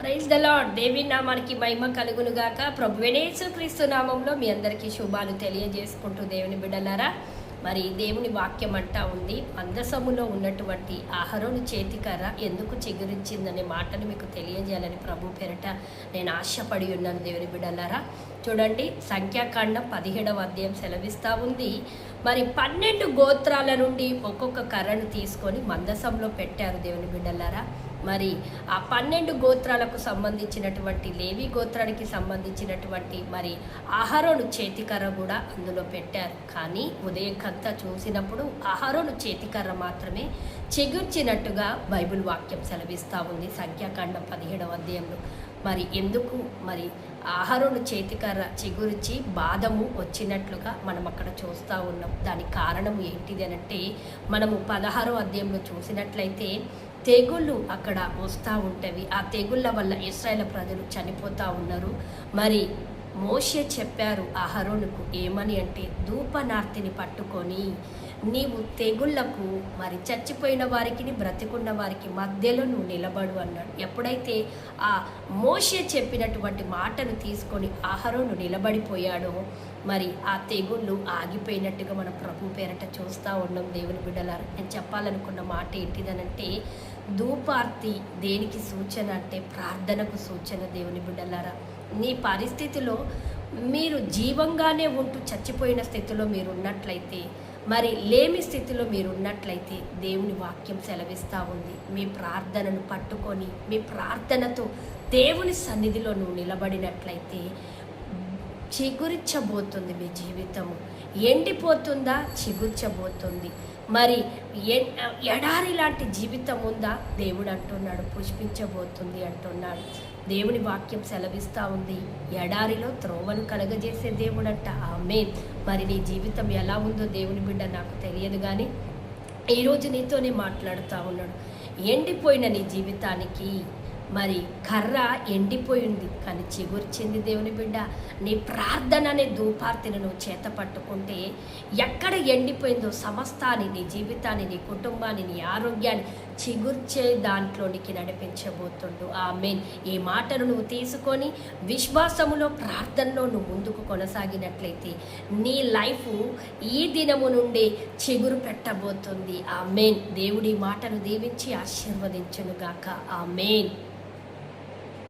Praise the lord. దేవి నామానికి మహిమ కలుగును గాక. ప్రభువైన యేసుక్రీస్తు నామంలో మీ అందరికీ శుభాలు తెలియజేసుకుంటూ దేవుని బిడ్డలారా, మరి దేవుని వాక్యం అంటా ఉంది, మందసములో ఉన్నటువంటి అహరోను చేతికర్ర ఎందుకు చిగురించిందనే మాటను మీకు తెలియజేయాలని ప్రభు పేరట నేను ఆశపడి ఉన్నాను. దేవుని బిడ్డలారా చూడండి, సంఖ్యాకాండం 17వ అధ్యాయం సెలవిస్తూ ఉంది. మరి 12 గోత్రాల నుండి ఒక్కొక్క కర్రను తీసుకొని మందసంలో పెట్టారు. దేవుని బిడ్డలారా, మరి ఆ 12 గోత్రాలకు సంబంధించినటువంటి లేవి గోత్రానికి సంబంధించినటువంటి మరి అహరోను చేతికర్ర కూడా అందులో పెట్టారు. కానీ ఉదయంకంతా చూసినప్పుడు అహరోను చేతికర్ర మాత్రమే చిగుర్చినట్టుగా బైబిల్ వాక్యం సెలవిస్తూ ఉంది సంఖ్యాకాండం 17వ అధ్యాయంలో. మరి ఎందుకు మరి అహరోను చేతికర్ర చిగురించి బాధము వచ్చినట్లుగా మనం అక్కడ చూస్తూ ఉన్నాం. దానికి కారణం ఏంటిది అనంటే, మనము 16వ అధ్యాయంలో చూసినట్లయితే తెగుళ్ళు అక్కడ వస్తూ ఉంటవి. ఆ తెగుళ్ళ వల్ల ఇశ్రాయేలు ప్రజలు చనిపోతూ ఉన్నారు. మరి మోషే చెప్పారు అహరోనుకు ఏమని అంటే, ధూపనార్తిని పట్టుకొని నీవు తెగుళ్లకు మరి చచ్చిపోయిన వారికి బ్రతికున్న వారికి మధ్యలో నువ్వు నిలబడు అన్నాడు. ఎప్పుడైతే ఆ మోషే చెప్పినటువంటి మాటను తీసుకొని అహరోను నిలబడిపోయాడో మరి ఆ తెగుళ్ళు ఆగిపోయినట్టుగా మన ప్రభు పేరట చూస్తూ ఉన్నాం. దేవుని బిడ్డలారా, నేను చెప్పాలనుకున్న మాట ఏంటిదనంటే, ధూపార్తి దేనికి సూచన అంటే ప్రార్థనకు సూచన. దేవుని బిడ్డలారా, నీ పరిస్థితిలో మీరు జీవంగానే ఉంటూ చచ్చిపోయిన స్థితిలో మీరు ఉన్నట్లయితే, మరి లేమి స్థితిలో మీరు ఉన్నట్లయితే దేవుని వాక్యం సెలవిస్తూ ఉంది, మీ ప్రార్థనను పట్టుకొని మీ ప్రార్థనతో దేవుని సన్నిధిలో నువ్వు నిలబడినట్లయితే చిగురించబోతుంది మీ జీవితము. ఎండిపోతుందా? చిగుర్చబోతుంది. మరి ఎడారి లాంటి జీవితం ఉందా? దేవుడు అంటున్నాడు పుష్పించబోతుంది అంటున్నాడు. దేవుని వాక్యం సెలవిస్తూ ఉంది, ఎడారిలో త్రోవను కలగజేసే దేవుడంట. ఆమేన్. మరి నీ జీవితం ఎలా ఉందో దేవుని బిడ్డ నాకు తెలియదు, కానీ ఈరోజు నీతోనే మాట్లాడుతూ ఉన్నాడు. ఎండిపోయిన నీ జీవితానికి మరి కర్ర ఎండిపోయింది కానీ చిగుర్చింది. దేవుని బిడ్డ, నీ ప్రార్థన అనే ధూపార్తిని నువ్వు చేత పట్టుకుంటే ఎక్కడ ఎండిపోయిందో సమస్తాన్ని, నీ జీవితాన్ని, నీ కుటుంబాన్ని, నీ ఆరోగ్యాన్ని చిగుర్చే దాంట్లోనికి నడిపించబోతుండు. ఆమేన్. ఈ మాటను నువ్వు తీసుకొని విశ్వాసములో ప్రార్థనలో నువ్వు ముందుకు కొనసాగినట్లయితే నీ లైఫ్ ఈ దినము నుండి చిగురు పెట్టబోతుంది. ఆమేన్. దేవుడి మాటను దీవించి ఆశీర్వదించునుగాక. ఆమేన్.